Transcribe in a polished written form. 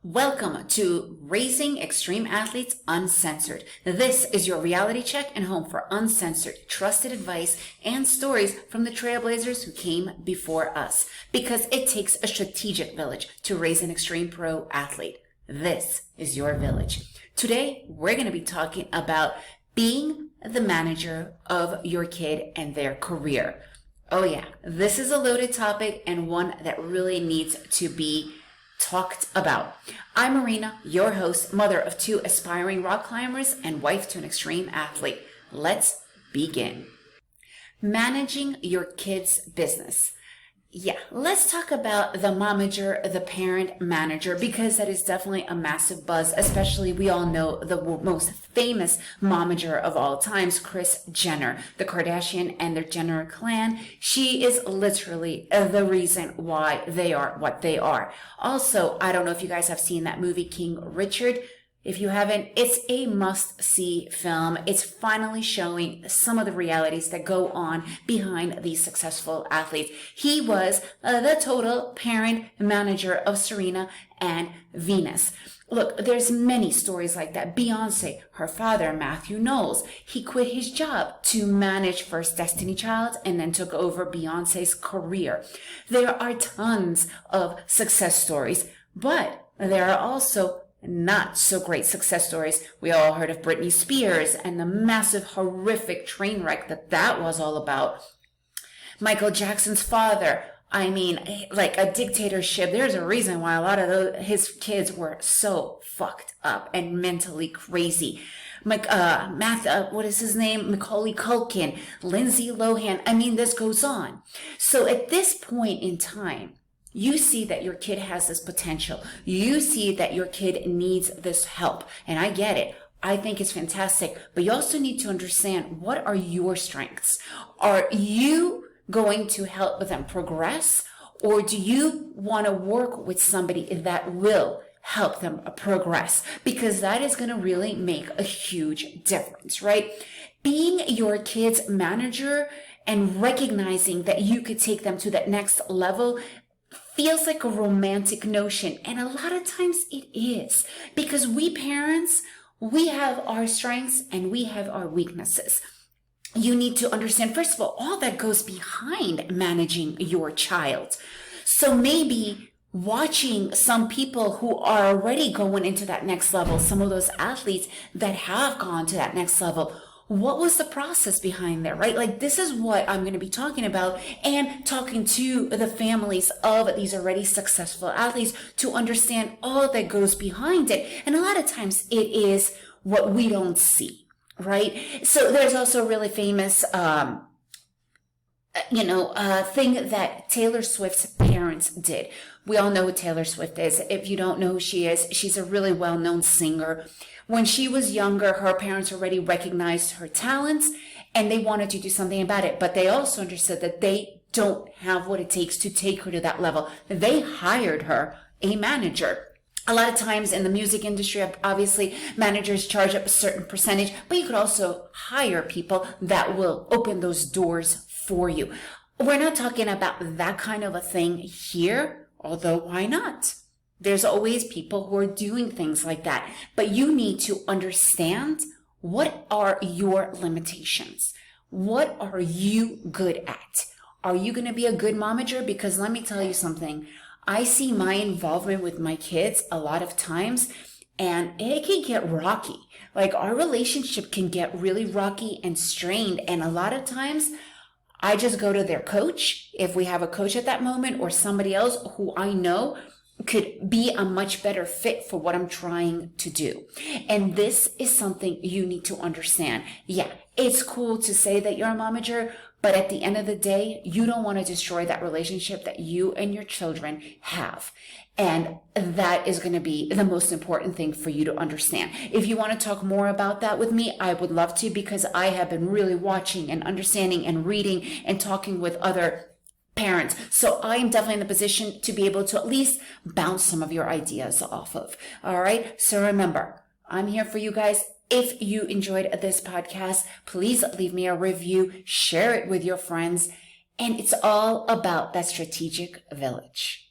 Welcome to Raising Extreme Athletes Uncensored. This is your reality check and home for uncensored, trusted advice and stories from the trailblazers who came before us. Because it takes a strategic village to raise an extreme pro athlete. This is your village. Today, we're going to be talking about being the manager of your kid and their career. Oh yeah, this is a loaded topic and one that really needs to be talked about. I'm Marina, your host, mother of two aspiring rock climbers and wife to an extreme athlete. Let's begin. Managing your kid's business. Yeah, let's talk about the momager, the parent manager, because that is definitely a massive buzz, especially we all know the most famous momager of all times, Kris Jenner, the Kardashian and their Jenner clan. She is literally the reason why they are what they are. Also, I don't know if you guys have seen that movie, King Richard. If you haven't, it's a must-see film. It's finally showing some of the realities that go on behind these successful athletes. He was the total parent manager of Serena and Venus. Look, there's many stories like that. Beyonce, her father, Matthew Knowles, he quit his job to manage first Destiny Child and then took over Beyonce's career. There are tons of success stories, but there are also not so great success stories. We all heard of Britney Spears and the massive, horrific train wreck that was all about. Michael Jackson's father, like a dictatorship. There's a reason why a lot of his kids were so fucked up and mentally crazy. What is his name? Macaulay Culkin, Lindsay Lohan. This goes on. So at this point in time, you see that your kid has this potential. You see that your kid needs this help. And I get it. I think it's fantastic. But you also need to understand, what are your strengths? Are you going to help them progress? Or do you want to work with somebody that will help them progress? Because that is going to really make a huge difference, right? Being your kid's manager and recognizing that you could take them to that next level feels like a romantic notion, and a lot of times it is, because we parents, we have our strengths and we have our weaknesses. You need to understand, first of all that goes behind managing your child. So maybe watching some people who are already going into that next level, some of those athletes that have gone to that next level, what was the process behind there, right? Like, this is what I'm going to be talking about, and talking to the families of these already successful athletes to understand all that goes behind it. And a lot of times it is what we don't see, right? So there's also a really famous, thing that Taylor Swift's parents did. We all know who Taylor Swift is. If you don't know who she is, she's a really well-known singer. When she was younger, her parents already recognized her talents and they wanted to do something about it. But they also understood that they don't have what it takes to take her to that level. They hired her a manager. A lot of times in the music industry, obviously, managers charge up a certain percentage, but you could also hire people that will open those doors for you. We're not talking about that kind of a thing here, although why not? There's always people who are doing things like that. But you need to understand, what are your limitations? What are you good at? Are you going to be a good momager? Because let me tell you something. I see my involvement with my kids a lot of times, and it can get rocky. Like, our relationship can get really rocky and strained. And a lot of times I just go to their coach, if we have a coach at that moment, or somebody else who I know could be a much better fit for what I'm trying to do. And this is something you need to understand. Yeah, it's cool to say that you're a momager, but at the end of the day, you don't want to destroy that relationship that you and your children have. And that is going to be the most important thing for you to understand. If you want to talk more about that with me, I would love to, because I have been really watching and understanding and reading and talking with other parents. So I am definitely in the position to be able to at least bounce some of your ideas off of. All right. So remember, I'm here for you guys. If you enjoyed this podcast, please leave me a review, share it with your friends. And it's all about that strategic village.